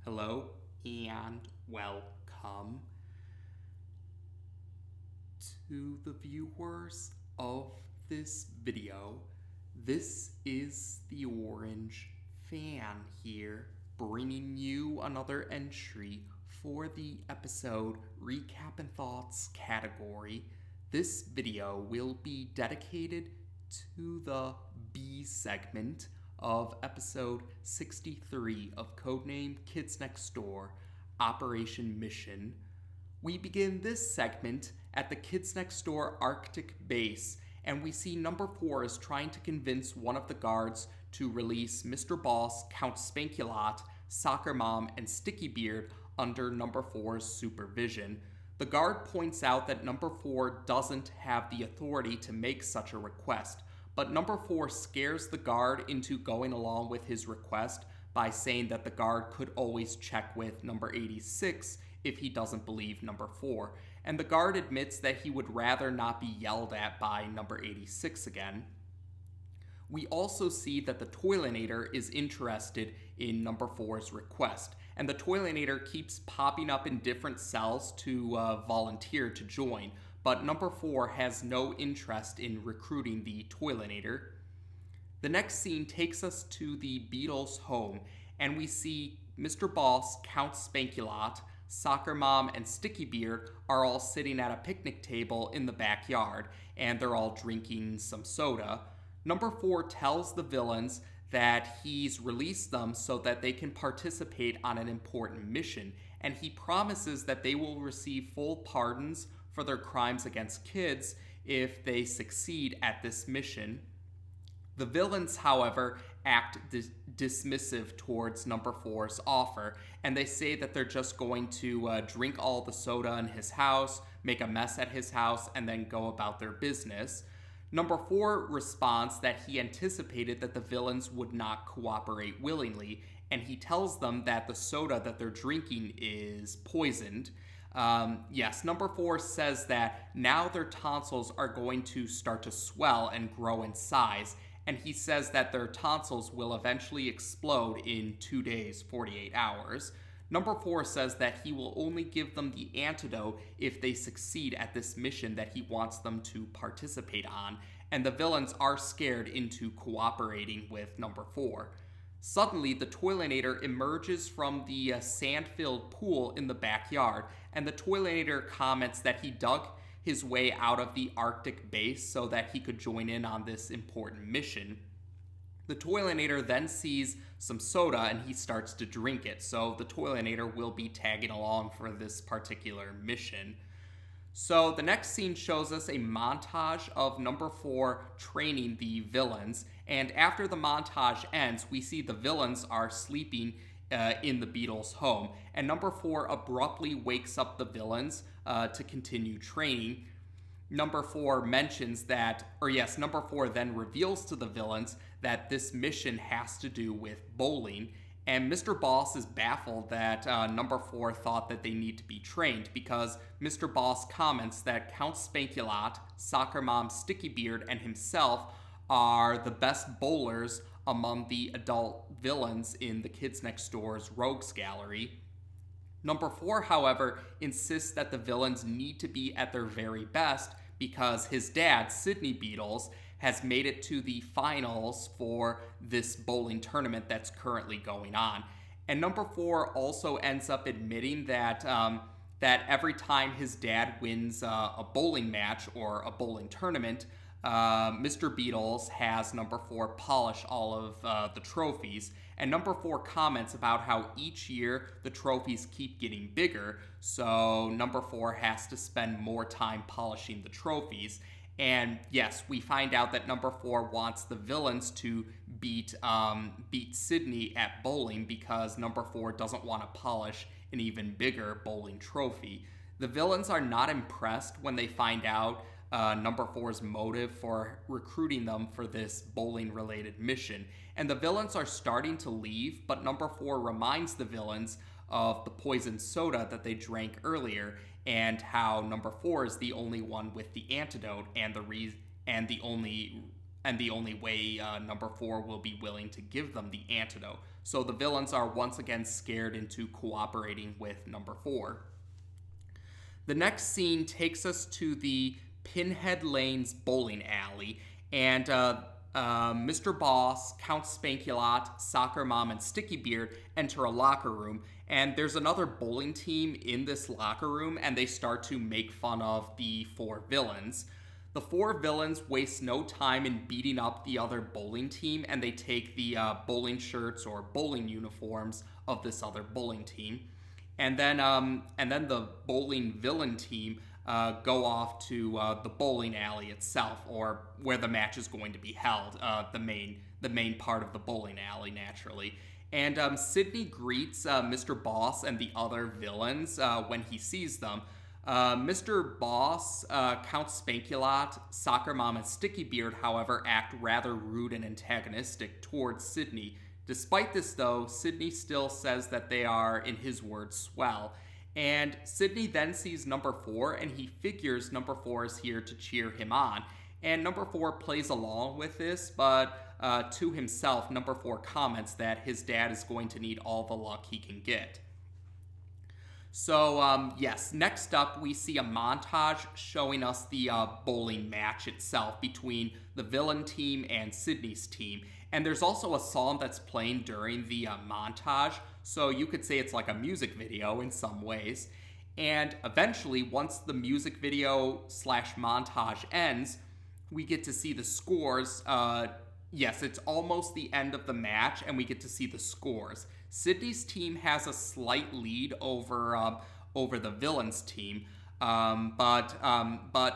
Hello and welcome to the viewers of this video. This is the Orange Fan here, bringing you another entry for the episode Recap and Thoughts category. This video will be dedicated to the B segment of episode 63 of Codename Kids Next Door, Operation Mission. We begin this segment at the Kids Next Door Arctic base, and we see Number 4 is trying to convince one of the guards to release Mr. Boss, Count Spankulot, Soccer Mom, and Stickybeard under Number 4's supervision. The guard points out that Number 4 doesn't have the authority to make such a request, but Number 4 scares the guard into going along with his request by saying that the guard could always check with Number 86 if he doesn't believe Number 4, and the guard admits that he would rather not be yelled at by Number 86 again. We also see that the Toiletnator is interested in Number 4's request, and the Toiletnator keeps popping up in different cells to volunteer to join, but Number 4 has no interest in recruiting the Toiletnator. The next scene takes us to the Beatles' home, and we see Mr. Boss, Count Spankulot, Soccer Mom, and Stickybeard are all sitting at a picnic table in the backyard, and they're all drinking some soda. Number 4 tells the villains that he's released them so that they can participate on an important mission, and he promises that they will receive full pardons for their crimes against kids if they succeed at this mission. The villains, however, act dismissive towards Number 4's offer, and they say that they're just going to drink all the soda in his house, make a mess at his house, and then go about their business. Number 4 responds that he anticipated that the villains would not cooperate willingly, and he tells them that the soda that they're drinking is poisoned. Number 4 says that now their tonsils are going to start to swell and grow in size, and he says that their tonsils will eventually explode in 2 days, 48 hours. Number 4 says that he will only give them the antidote if they succeed at this mission that he wants them to participate on, and the villains are scared into cooperating with Number 4. Suddenly, the Toiletnator emerges from the sand-filled pool in the backyard, and the Toiletnator comments that he dug his way out of the Arctic base so that he could join in on this important mission. The Toiletnator then sees some soda and he starts to drink it, so the Toiletnator will be tagging along for this particular mission. So the next scene shows us a montage of Number 4 training the villains, and after the montage ends, we see the villains are sleeping in the Beatles' home, and Number 4 abruptly wakes up the villains to continue training. Number 4 then reveals to the villains that this mission has to do with bowling, and Mr. Boss is baffled that Number 4 thought that they need to be trained, because Mr. Boss comments that Count Spankulot, Soccer Mom, Stickybeard, and himself are the best bowlers among the adult villains in the Kids Next Door's Rogues Gallery. Number 4, however, insists that the villains need to be at their very best because his dad, Sidney Beatles, has made it to the finals for this bowling tournament that's currently going on. And Number 4 also ends up admitting that every time his dad wins a bowling match or a bowling tournament, Mr. Beatles has Number 4 polish all of the trophies, and Number 4 comments about how each year the trophies keep getting bigger, so Number 4 has to spend more time polishing the trophies. And yes, we find out that Number 4 wants the villains to beat Sydney at bowling because Number 4 doesn't want to polish an even bigger bowling trophy. The villains are not impressed when they find out Number 4's motive for recruiting them for this bowling-related mission, and the villains are starting to leave, but Number 4 reminds the villains of the poisoned soda that they drank earlier, and how Number 4 is the only one with the antidote, and the only way Number 4 will be willing to give them the antidote. So the villains are once again scared into cooperating with number 4. The next scene takes us to the Pinhead Lanes bowling alley, and Mr. Boss, Count Spankulot, Soccer Mom, and Stickybeard enter a locker room, and there's another bowling team in this locker room, and they start to make fun of the 4 villains. The 4 villains waste no time in beating up the other bowling team, and they take the bowling shirts or bowling uniforms of this other bowling team. And then the bowling villain team go off to the bowling alley itself, or where the match is going to be held, the main part of the bowling alley, naturally. And Sidney greets Mr. Boss and the other villains when he sees them. Mr. Boss, Count Spankulot, Soccer Mom, and Stickybeard, however, act rather rude and antagonistic towards Sidney. Despite this, though, Sidney still says that they are, in his words, swell. And Sidney then sees number 4, and he figures number 4 is here to cheer him on. And number 4 plays along with this, but to himself, number 4 comments that his dad is going to need all the luck he can get. So, yes, next up we see a montage showing us the bowling match itself between the villain team and Sidney's team. And there's also a song that's playing during the montage, so you could say it's like a music video in some ways. And eventually, once the music video / montage ends, we get to see the scores. Yes, it's almost the end of the match, and we get to see the scores. Sidney's team has a slight lead over the villains' team, but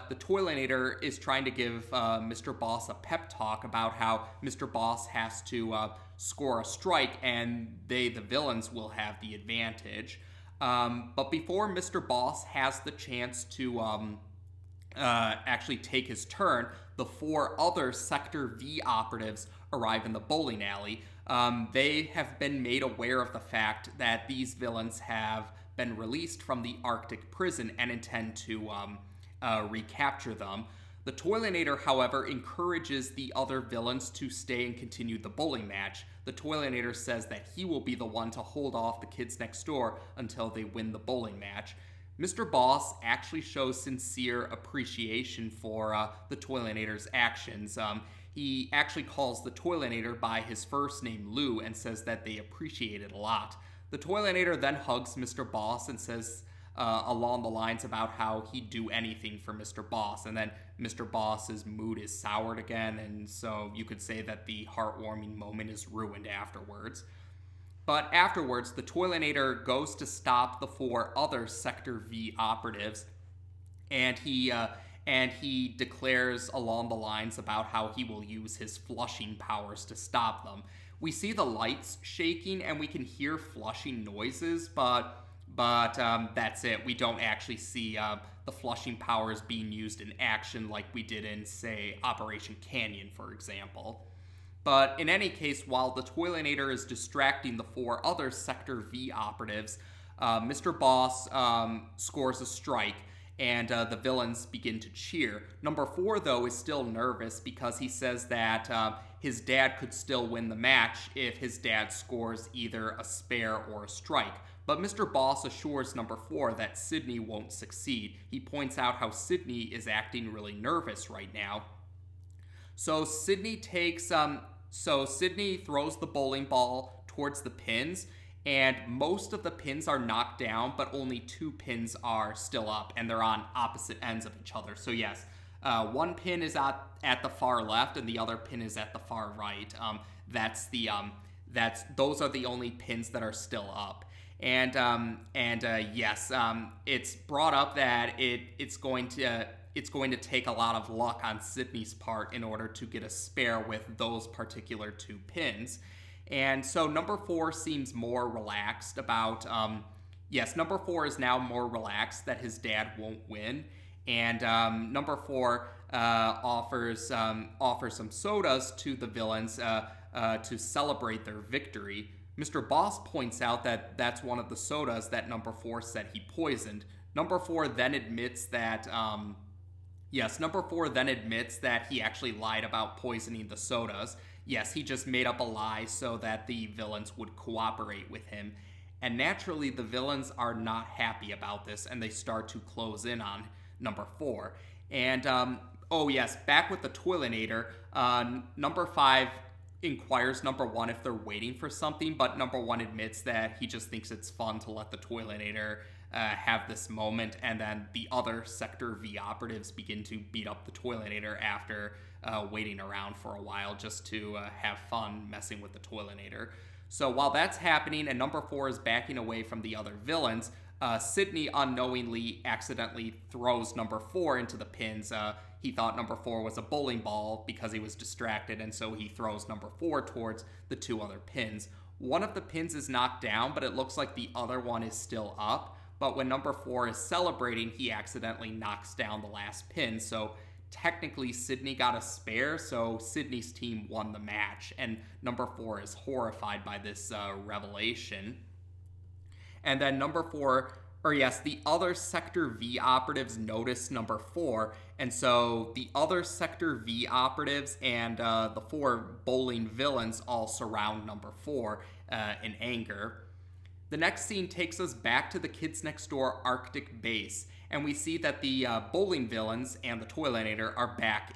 the Toiletnator is trying to give Mr. Boss a pep talk about how Mr. Boss has to score a strike, and the villains, will have the advantage. But before Mr. Boss has the chance to actually take his turn, the 4 other Sector V operatives arrive in the bowling alley. They have been made aware of the fact that these villains have been released from the Arctic prison and intend to recapture them. The Toiletnator, however, encourages the other villains to stay and continue the bowling match. The Toiletnator says that he will be the one to hold off the kids next door until they win the bowling match. Mr. Boss actually shows sincere appreciation for the Toiletnator's actions. He actually calls the Toiletnator by his first name, Lou, and says that they appreciate it a lot. The Toiletnator then hugs Mr. Boss and says along the lines about how he'd do anything for Mr. Boss, and then Mr. Boss's mood is soured again, and so you could say that the heartwarming moment is ruined afterwards. But afterwards, the Toiletnator goes to stop the 4 other Sector V operatives, and he declares along the lines about how he will use his flushing powers to stop them. We see the lights shaking, and we can hear flushing noises, but that's it. We don't actually see the flushing powers being used in action like we did in, say, Operation Canyon, for example. But in any case, while the Toiletnator is distracting the 4 other Sector V operatives, Mr. Boss scores a strike, and the villains begin to cheer. Number 4, though, is still nervous because he says that his dad could still win the match if his dad scores either a spare or a strike. But Mr. Boss assures number 4 that Sidney won't succeed. He points out how Sidney is acting really nervous right now. So Sidney throws the bowling ball towards the pins, and most of the pins are knocked down, but only 2 pins are still up, and they're on opposite ends of each other. So yes, one pin is at the far left, and the other pin is at the far right. Those are the only pins that are still up. And yes, it's brought up that it's going to take a lot of luck on Sidney's part in order to get a spare with those particular 2 pins. And so number 4 seems more relaxed about, number 4 is now more relaxed that his dad won't win. And number 4 offers some sodas to the villains to celebrate their victory. Mr. Boss points out that that's one of the sodas that number 4 said he poisoned. Number 4 then admits that he actually lied about poisoning the sodas. yes, he just made up a lie so that the villains would cooperate with him. And naturally, the villains are not happy about this, and they start to close in on number 4. And, oh yes, back with the Toiletnator, number 5 inquires number 1 if they're waiting for something, but number 1 admits that he just thinks it's fun to let the Toiletnator have this moment, and then the other Sector V operatives begin to beat up the Toiletnator after waiting around for a while just to have fun messing with the Toiletnator. So while that's happening and number 4 is backing away from the other villains, Sydney unknowingly accidentally throws number 4 into the pins. He thought number 4 was a bowling ball because he was distracted, and so he throws number 4 towards the 2 other pins. One of the pins is knocked down, but it looks like the other one is still up. But when number 4 is celebrating, he accidentally knocks down the last pin. So technically, Sydney got a spare, so Sydney's team won the match. And number 4 is horrified by this revelation. And then number 4, or yes, the other Sector V operatives notice number 4. And so the other Sector V operatives and the 4 bowling villains all surround number 4 in anger. The next scene takes us back to the Kids Next Door Arctic base, and we see that the bowling villains and the Toiletnator are back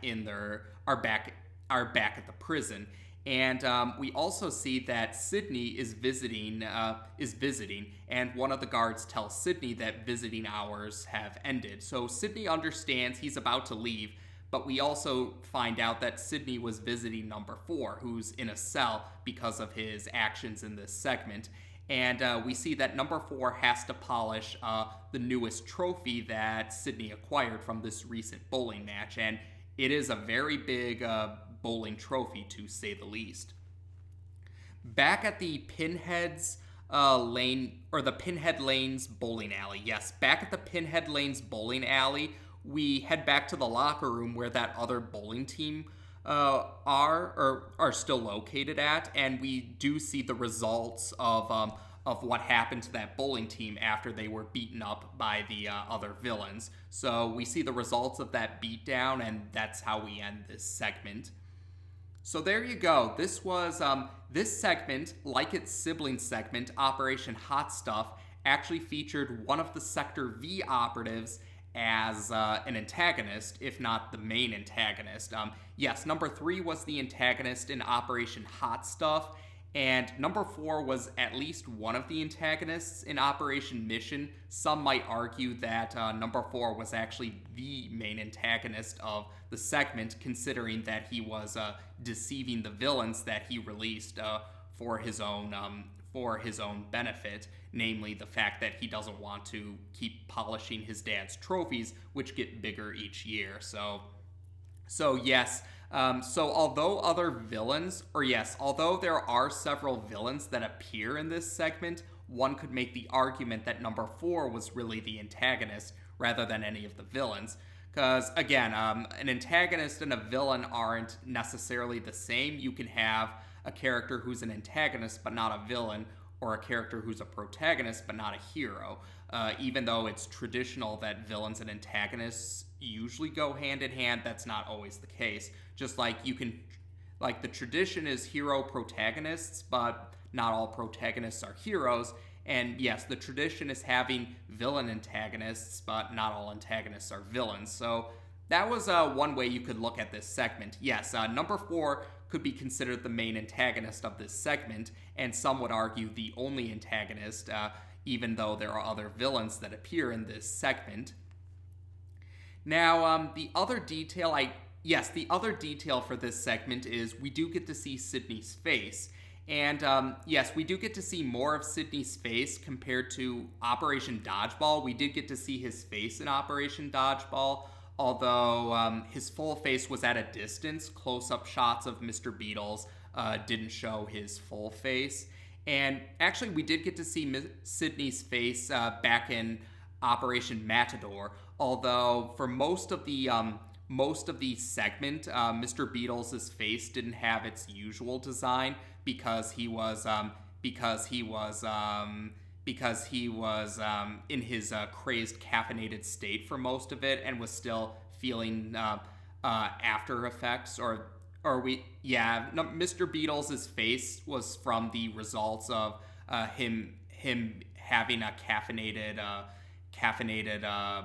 at the prison. And we also see that Sydney is visiting, and one of the guards tells Sydney that visiting hours have ended. So Sydney understands he's about to leave, but we also find out that Sydney was visiting number 4, who's in a cell because of his actions in this segment. And we see that number 4 has to polish the newest trophy that Sydney acquired from this recent bowling match. And it is a very big bowling trophy, to say the least. Back at the Pinhead's Lane, or the Pinhead Lane's bowling alley. Yes, back at the Pinhead Lane's bowling alley, we head back to the locker room where that other bowling team are still located at, and we do see the results of what happened to that bowling team after they were beaten up by the other villains. So we see the results of that beatdown, and that's how we end this segment. So there you go. This was this segment, like its sibling segment, Operation Hot Stuff, actually featured one of the Sector V operatives as an antagonist, if not the main antagonist. Yes, number 3 was the antagonist in Operation Hot Stuff, and number 4 was at least one of the antagonists in Operation Mission. Some might argue that number 4 was actually the main antagonist of the segment, considering that he was deceiving the villains that he released for his own benefit, namely the fact that he doesn't want to keep polishing his dad's trophies, which get bigger each year. So yes. So although there are several villains that appear in this segment, one could make the argument that number 4 was really the antagonist rather than any of the villains. Because, again, an antagonist and a villain aren't necessarily the same. You can have a character who's an antagonist but not a villain, or a character who's a protagonist but not a hero. Even though it's traditional that villains and antagonists usually go hand in hand, that's not always the case. Just like the tradition is hero protagonists, but not all protagonists are heroes. And yes, the tradition is having villain antagonists, but not all antagonists are villains. So that was one way you could look at this segment. Yes, number 4 could be considered the main antagonist of this segment, and some would argue the only antagonist, even though there are other villains that appear in this segment. Now, the other detail for this segment is we do get to see Sydney's face. And yes, we do get to see more of Sydney's face compared to Operation Dodgeball. We did get to see his face in Operation Dodgeball, although his full face was at a distance. Close-up shots of Mr. Beatles didn't show his full face. And actually, we did get to see Sydney's face back in Operation Matador, although for most of the segment, Mr. Beatles' face didn't have its usual design because he was in his crazed caffeinated state for most of it and was still feeling after effects or Mr. Beatles' face was from the results of him having a caffeinated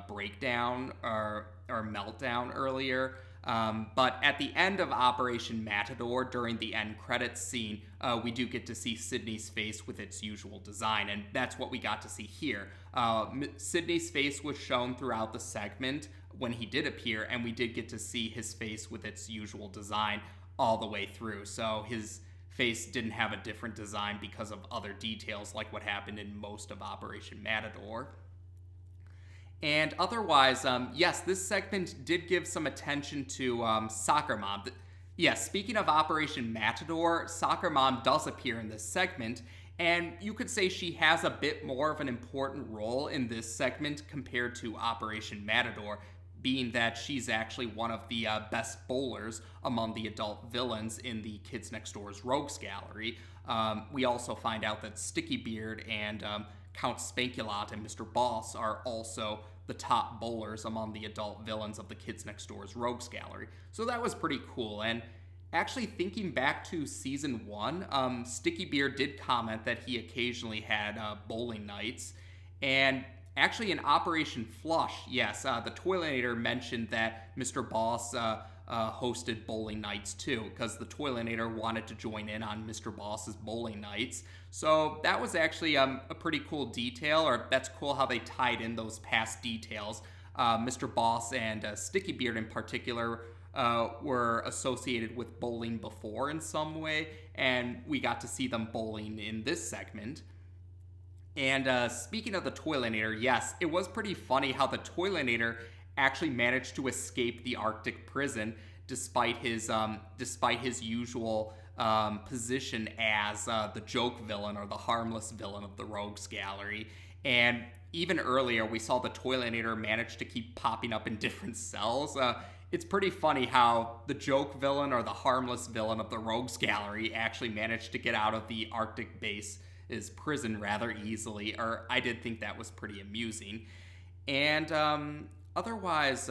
breakdown or meltdown earlier. But at the end of Operation Matador, during the end credits scene, we do get to see Sydney's face with its usual design, and that's what we got to see here. Sydney's face was shown throughout the segment when he did appear, and we did get to see his face with its usual design all the way through. So his face didn't have a different design because of other details like what happened in most of Operation Matador. And otherwise, yes, this segment did give some attention to Soccer Mom. Yes, speaking of Operation Matador, Soccer Mom does appear in this segment, and you could say she has a bit more of an important role in this segment compared to Operation Matador, being that she's actually one of the best bowlers among the adult villains in the Kids Next Door's Rogues Gallery. We also find out that Stickybeard and Count Spankulot and Mr. Boss are also the top bowlers among the adult villains of the Kids Next Door's Rogues Gallery. So that was pretty cool. And actually thinking back to season 1, Stickybeard did comment that he occasionally had bowling nights. And actually in Operation Flush, yes, the Toiletnator mentioned that Mr. Boss hosted bowling nights too, because the Toiletnator wanted to join in on Mr. Boss's bowling nights. So that was actually a pretty cool detail, or that's cool how they tied in those past details. Mr. Boss and Stickybeard in particular were associated with bowling before in some way, and we got to see them bowling in this segment. And speaking of the Toiletnator, yes, it was pretty funny how the Toiletnator actually managed to escape the Arctic prison despite his usual position as the joke villain or the harmless villain of the Rogues Gallery. And even earlier, we saw the Toiletnator manage to keep popping up in different cells. It's pretty funny how the joke villain or the harmless villain of the Rogues Gallery actually managed to get out of the Arctic base is prison rather easily, or I did think that was pretty amusing. And otherwise,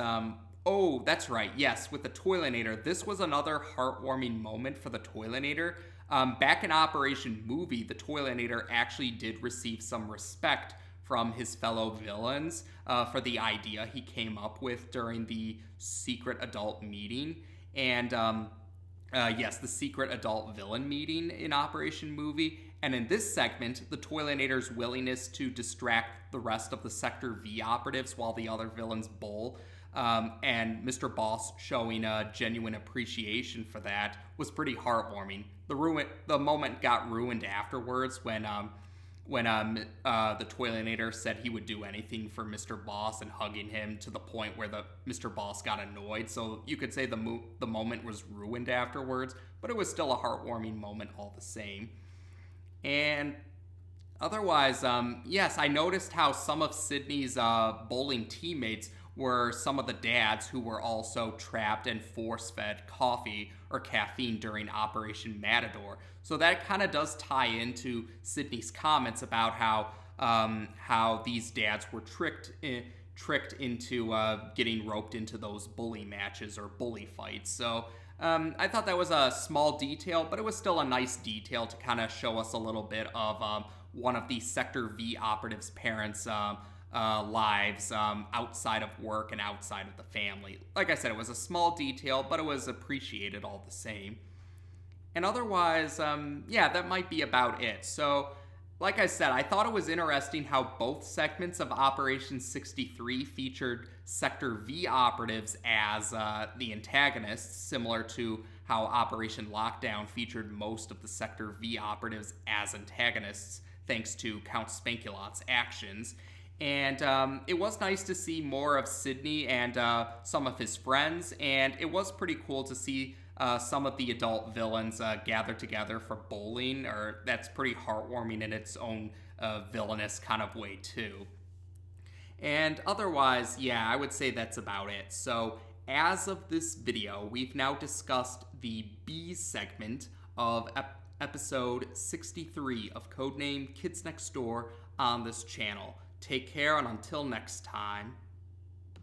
oh, that's right, yes, with the Toiletnator, this was another heartwarming moment for the Toiletnator. Back in Operation Movie, the Toiletnator actually did receive some respect from his fellow villains for the idea he came up with during the secret adult meeting. And yes, the secret adult villain meeting in Operation Movie. And in this segment, the Toiletnator's willingness to distract the rest of the Sector V operatives while the other villains bowl, and Mr. Boss showing a genuine appreciation for that was pretty heartwarming. The moment got ruined afterwards when the Toiletnator said he would do anything for Mr. Boss and hugging him to the point where Mr. Boss got annoyed. So you could say the moment was ruined afterwards, but it was still a heartwarming moment all the same. And otherwise, yes, I noticed how some of Sydney's bowling teammates were some of the dads who were also trapped and force-fed coffee or caffeine during Operation Matador. So that kind of does tie into Sydney's comments about how these dads were tricked into getting roped into those bully matches or bully fights. So I thought that was a small detail, but it was still a nice detail to kind of show us a little bit of one of the Sector V operatives' parents' lives outside of work and outside of the family. Like I said, it was a small detail, but it was appreciated all the same. And otherwise, yeah, that might be about it. So, like I said, I thought it was interesting how both segments of Operation 63 featured Sector V operatives as the antagonists, similar to how Operation Lockdown featured most of the Sector V operatives as antagonists, thanks to Count Spankulot's actions. And it was nice to see more of Sydney and some of his friends, and it was pretty cool to see some of the adult villains gather together for bowling, or that's pretty heartwarming in its own villainous kind of way too. And otherwise, yeah, I would say that's about it. So as of this video, we've now discussed the B segment of episode 63 of Codename Kids Next Door on this channel. Take care, and until next time.